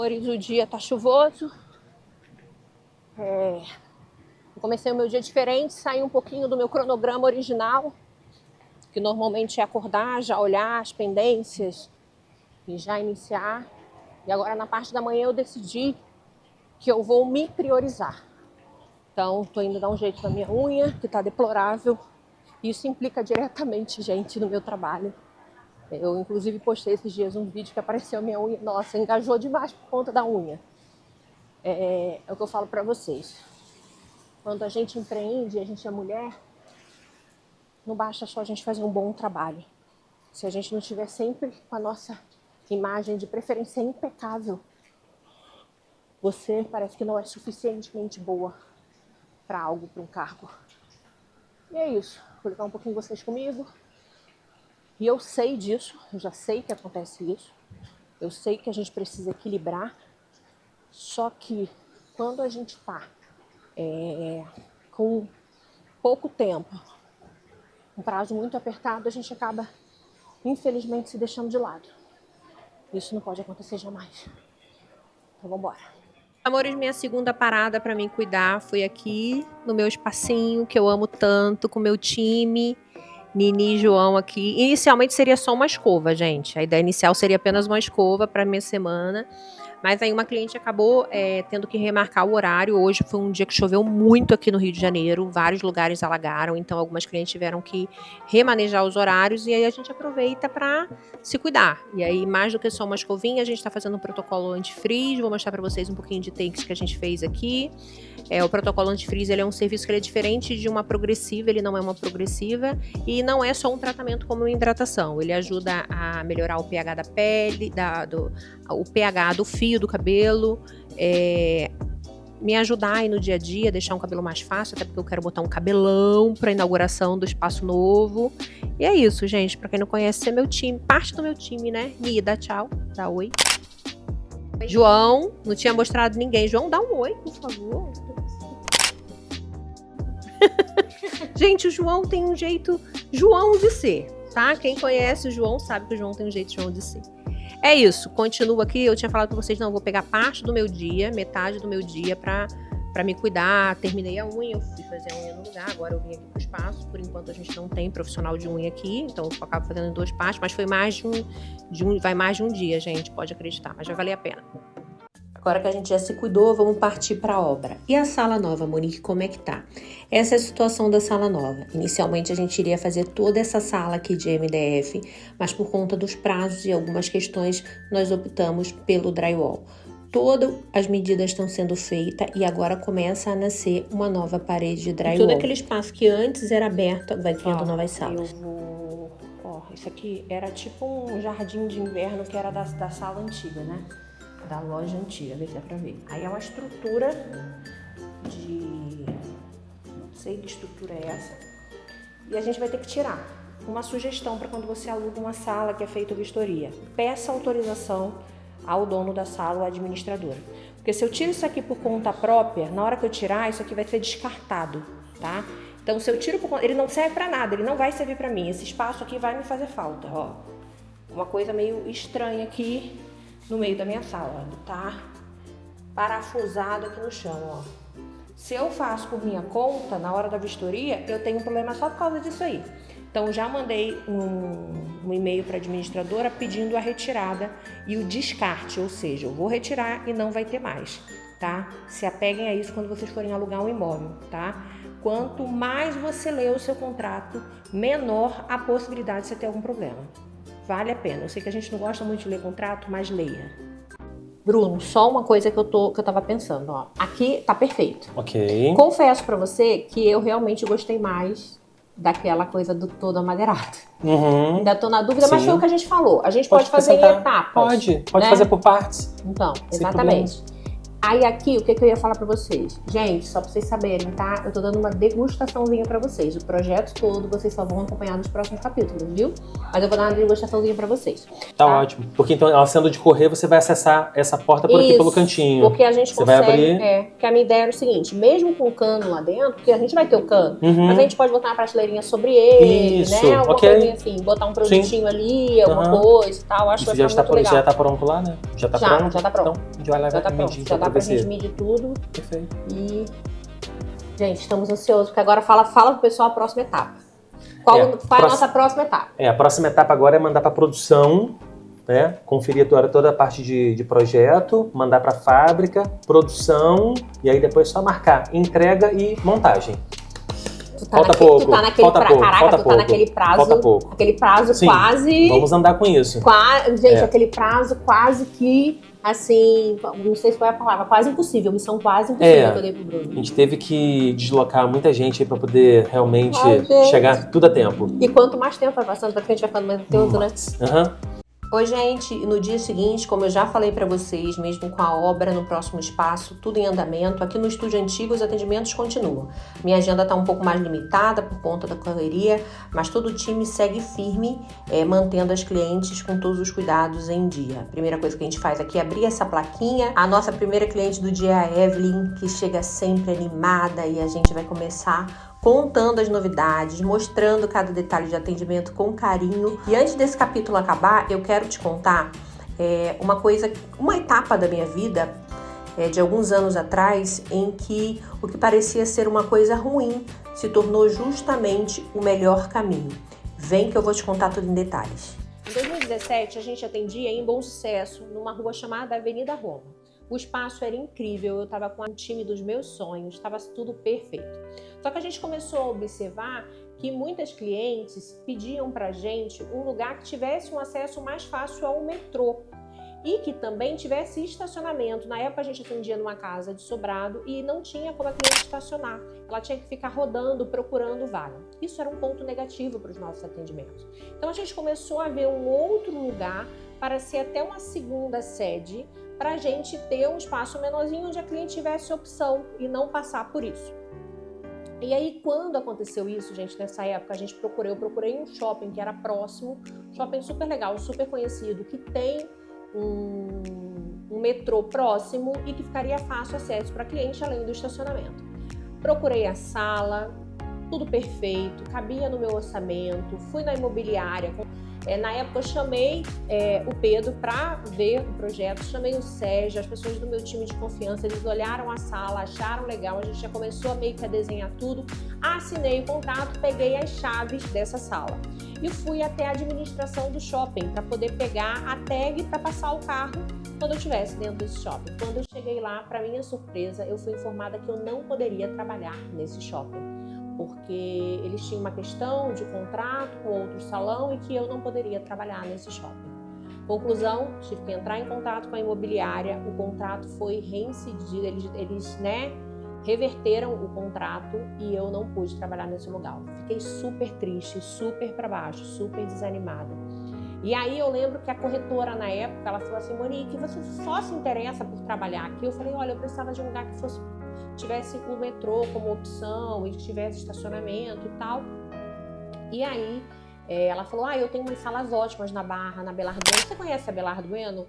amores, o dia tá chuvoso. Eu comecei o meu dia diferente, saí um pouquinho do meu cronograma original, que normalmente é acordar, já olhar as pendências e já iniciar. E agora na parte da manhã eu decidi que eu vou me priorizar. Então, tô indo dar um jeito na minha unha, que tá deplorável. Isso implica diretamente, gente, no meu trabalho. Eu, inclusive, postei esses dias um vídeo que apareceu a minha unha. Nossa, engajou demais por conta da unha. É o que eu falo pra vocês. Quando a gente empreende, a gente é mulher, não basta só a gente fazer um bom trabalho. Se a gente não estiver sempre com a nossa imagem de preferência impecável, você parece que não é suficientemente boa para algo, para um cargo. E é isso. Vou ligar um pouquinho vocês comigo. E eu sei disso, eu já sei que acontece isso. Eu sei que a gente precisa equilibrar. Só que quando a gente está com pouco tempo, um prazo muito apertado, a gente acaba, infelizmente, se deixando de lado. Isso não pode acontecer jamais. Então vamos embora. Amores, minha segunda parada para mim cuidar foi aqui no meu espacinho, que eu amo tanto, com o meu time. Nini e João aqui. Inicialmente seria só uma escova, gente. A ideia inicial seria apenas uma escova para minha semana. Mas aí uma cliente acabou tendo que remarcar o horário. Hoje foi um dia que choveu muito aqui no Rio de Janeiro. Vários lugares alagaram. Então algumas clientes tiveram que remanejar os horários. E aí a gente aproveita para se cuidar. E aí, mais do que só uma escovinha, a gente está fazendo um protocolo anti-frizz. Vou mostrar para vocês um pouquinho de takes que a gente fez aqui. O protocolo anti-frizz, ele é um serviço que ele é diferente de uma progressiva. Ele não é uma progressiva. E não é só um tratamento como uma hidratação. Ele ajuda a melhorar o pH da pele, o pH do fio do cabelo, me ajudar aí no dia a dia, deixar um cabelo mais fácil, até porque eu quero botar um cabelão para inauguração do espaço novo. E é isso, gente. Para quem não conhece, é meu time, parte do meu time, né? Ni, dá tchau, dá oi. João, não tinha mostrado ninguém. João, dá um oi, por favor. Gente, o João tem um jeito João de ser, tá? Quem conhece o João sabe que o João tem um jeito João de ser. É isso, continuo aqui. Eu tinha falado pra vocês, não, eu vou pegar parte do meu dia, metade do meu dia pra me cuidar. Terminei a unha, eu fui fazer a unha no lugar, agora eu vim aqui pro espaço. Por enquanto a gente não tem profissional de unha aqui, então eu acabo fazendo em 2 partes, mas foi mais vai mais de um dia, gente, pode acreditar, mas vai valer a pena. Agora que a gente já se cuidou, vamos partir para a obra. E a sala nova, Monique, como é que tá? Essa é a situação da sala nova. Inicialmente a gente iria fazer toda essa sala aqui de MDF, mas por conta dos prazos e algumas questões, nós optamos pelo drywall. Todas as medidas estão sendo feitas e agora começa a nascer uma nova parede de drywall. E todo aquele espaço que antes era aberto vai criando novas salas. Isso aqui era tipo um jardim de inverno que era da sala antiga, né? Da loja antiga, vê se dá pra ver. Aí é uma estrutura não sei que estrutura é essa. E a gente vai ter que tirar. Uma sugestão para quando você aluga uma sala que é feita vistoria. Peça autorização ao dono da sala ou administradora. Porque se eu tiro isso aqui por conta própria, na hora que eu tirar, isso aqui vai ser descartado, tá? Então se eu tiro por conta, ele não serve para nada, ele não vai servir para mim. Esse espaço aqui vai me fazer falta, ó. Uma coisa meio estranha aqui no meio da minha sala, tá parafusado aqui no chão, ó. Se eu faço por minha conta, na hora da vistoria, eu tenho um problema só por causa disso aí. Então, já mandei um e-mail para a administradora pedindo a retirada e o descarte, ou seja, eu vou retirar e não vai ter mais, tá? Se apeguem a isso quando vocês forem alugar um imóvel, tá? Quanto mais você lê o seu contrato, menor a possibilidade de você ter algum problema. Vale a pena. Eu sei que a gente não gosta muito de ler contrato, mas leia. Bruno, só uma coisa que eu tava pensando, ó. Aqui tá perfeito. Ok. Confesso pra você que eu realmente gostei mais daquela coisa do todo amadeirado. Uhum. Ainda tô na dúvida, mas Sim. foi o que a gente falou. A gente pode fazer em etapas. Pode né? fazer por partes. Então, exatamente. Aí aqui, o que eu ia falar pra vocês? Gente, só pra vocês saberem, tá? Eu tô dando uma degustaçãozinha pra vocês. O projeto todo, vocês só vão acompanhar nos próximos capítulos, viu? Mas eu vou dar uma degustaçãozinha pra vocês. Tá ótimo. Porque então, ela sendo de correr, você vai acessar essa porta por aqui pelo cantinho. Porque a gente você consegue... vai abrir... Porque a minha ideia era o seguinte, mesmo com o cano lá dentro, porque a gente vai ter o cano, mas a gente pode botar uma prateleirinha sobre ele, Isso, né? Alguma ok. coisinha assim, botar um produtinho ali, alguma coisa e tal. Acho que vai ficar muito legal. Já tá pronto lá, né? Já tá pronto? Já tá pronto. Então, a gente vai lá já tá pronto. medir. Já dá pra gente medir tudo. Perfeito. E, gente, estamos ansiosos, porque agora fala pro pessoal a próxima etapa. Qual é a nossa próxima etapa? A próxima etapa agora é mandar pra produção, né? Conferir toda a parte de projeto, mandar pra fábrica, produção, e aí depois só marcar entrega e montagem. Falta pouco. Tu tá naquele prazo. Caraca, tu tá naquele prazo. Falta pouco. Aquele prazo Sim, quase. Vamos andar com isso. Gente, aquele prazo quase que, assim, não sei se foi a palavra, quase impossível, missão quase impossível que eu dei pro Bruno. A gente teve que deslocar muita gente aí pra poder realmente chegar tudo a tempo. E quanto mais tempo vai passando, pra que a gente vai ficando mais ansioso, né? Oi, gente, no dia seguinte, como eu já falei pra vocês, mesmo com a obra no próximo espaço, tudo em andamento, aqui no estúdio antigo os atendimentos continuam. Minha agenda tá um pouco mais limitada por conta da correria, mas todo o time segue firme, mantendo as clientes com todos os cuidados em dia. A primeira coisa que a gente faz aqui é abrir essa plaquinha. A nossa primeira cliente do dia é a Evelyn, que chega sempre animada, e a gente vai começar contando as novidades, mostrando cada detalhe de atendimento com carinho. E antes desse capítulo acabar, eu quero te contar uma etapa da minha vida, de alguns anos atrás, em que o que parecia ser uma coisa ruim se tornou justamente o melhor caminho. Vem que eu vou te contar tudo em detalhes. Em 2017, a gente atendia em Bom Sucesso, numa rua chamada Avenida Roma. O espaço era incrível, eu estava com o time dos meus sonhos, estava tudo perfeito. Só que a gente começou a observar que muitas clientes pediam pra gente um lugar que tivesse um acesso mais fácil ao metrô e que também tivesse estacionamento. Na época a gente atendia numa casa de sobrado e não tinha como a cliente estacionar. Ela tinha que ficar rodando, procurando vaga. Isso era um ponto negativo para os nossos atendimentos. Então a gente começou a ver um outro lugar para ser até uma segunda sede, para a gente ter um espaço menorzinho onde a cliente tivesse opção e não passar por isso. E aí, quando aconteceu isso, gente, nessa época, eu procurei um shopping que era próximo, shopping super legal, super conhecido, que tem um metrô próximo e que ficaria fácil acesso para cliente, além do estacionamento. Procurei a sala, tudo perfeito, cabia no meu orçamento, fui na imobiliária. Na época eu chamei o Pedro para ver o projeto, chamei o Sérgio, as pessoas do meu time de confiança, eles olharam a sala, acharam legal, a gente já começou a meio que a desenhar tudo, assinei o contrato, peguei as chaves dessa sala e fui até a administração do shopping para poder pegar a tag para passar o carro quando eu estivesse dentro desse shopping. Quando eu cheguei lá, para minha surpresa, eu fui informada que eu não poderia trabalhar nesse shopping, porque eles tinham uma questão de contrato com outro salão e que eu não poderia trabalhar nesse shopping. Conclusão, tive que entrar em contato com a imobiliária, o contrato foi reincidido, eles reverteram o contrato e eu não pude trabalhar nesse lugar. Fiquei super triste, super para baixo, super desanimada. E aí eu lembro que a corretora na época, ela falou assim: Monique, você só se interessa por trabalhar aqui? Eu falei: olha, eu precisava de um lugar que tivesse o metrô como opção e que tivesse estacionamento e tal. E aí ela falou: eu tenho umas salas ótimas na Barra, na Belardo Bueno. Você conhece a Belardo Bueno?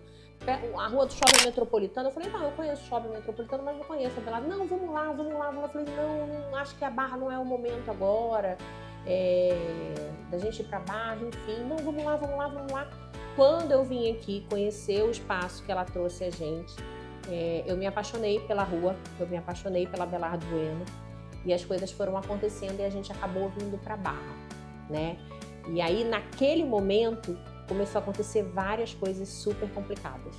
A rua do Shopping Metropolitano. Eu falei: não, eu conheço o Shopping Metropolitano, mas não conheço a Belardo. Não, vamos lá. Eu falei: não, acho que a Barra não é o momento agora da gente ir pra Barra, enfim. Não, vamos lá. Quando eu vim aqui conhecer o espaço que ela trouxe a gente, eu me apaixonei pela rua, eu me apaixonei pela Belardo Bueno e as coisas foram acontecendo e a gente acabou vindo para Barra, né? E aí, naquele momento, começou a acontecer várias coisas super complicadas.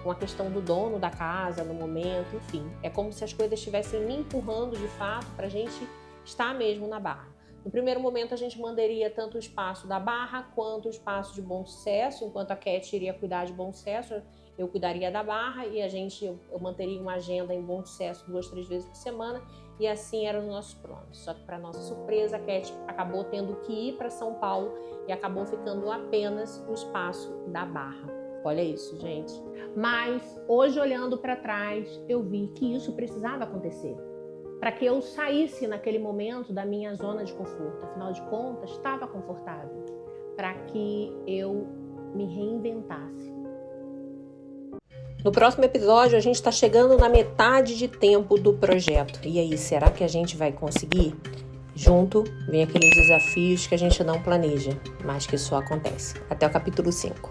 Com a questão do dono da casa no momento, enfim. É como se as coisas estivessem me empurrando de fato para a gente estar mesmo na Barra. No primeiro momento, a gente mandaria tanto o espaço da Barra quanto o espaço de Bom Sucesso, enquanto a Cat iria cuidar de Bom Sucesso, eu cuidaria da Barra e eu manteria uma agenda em Bom Sucesso 2, 3 vezes por semana e assim eram os nossos planos. Só que, para nossa surpresa, a Cat acabou tendo que ir para São Paulo e acabou ficando apenas o espaço da Barra. Olha isso, gente. Mas hoje, olhando para trás, eu vi que isso precisava acontecer para que eu saísse naquele momento da minha zona de conforto. Afinal de contas, estava confortável, para que eu me reinventasse. No próximo episódio, a gente está chegando na metade de tempo do projeto. E aí, será que a gente vai conseguir? Junto, vem aqueles desafios que a gente não planeja, mas que só acontece. Até o capítulo 5.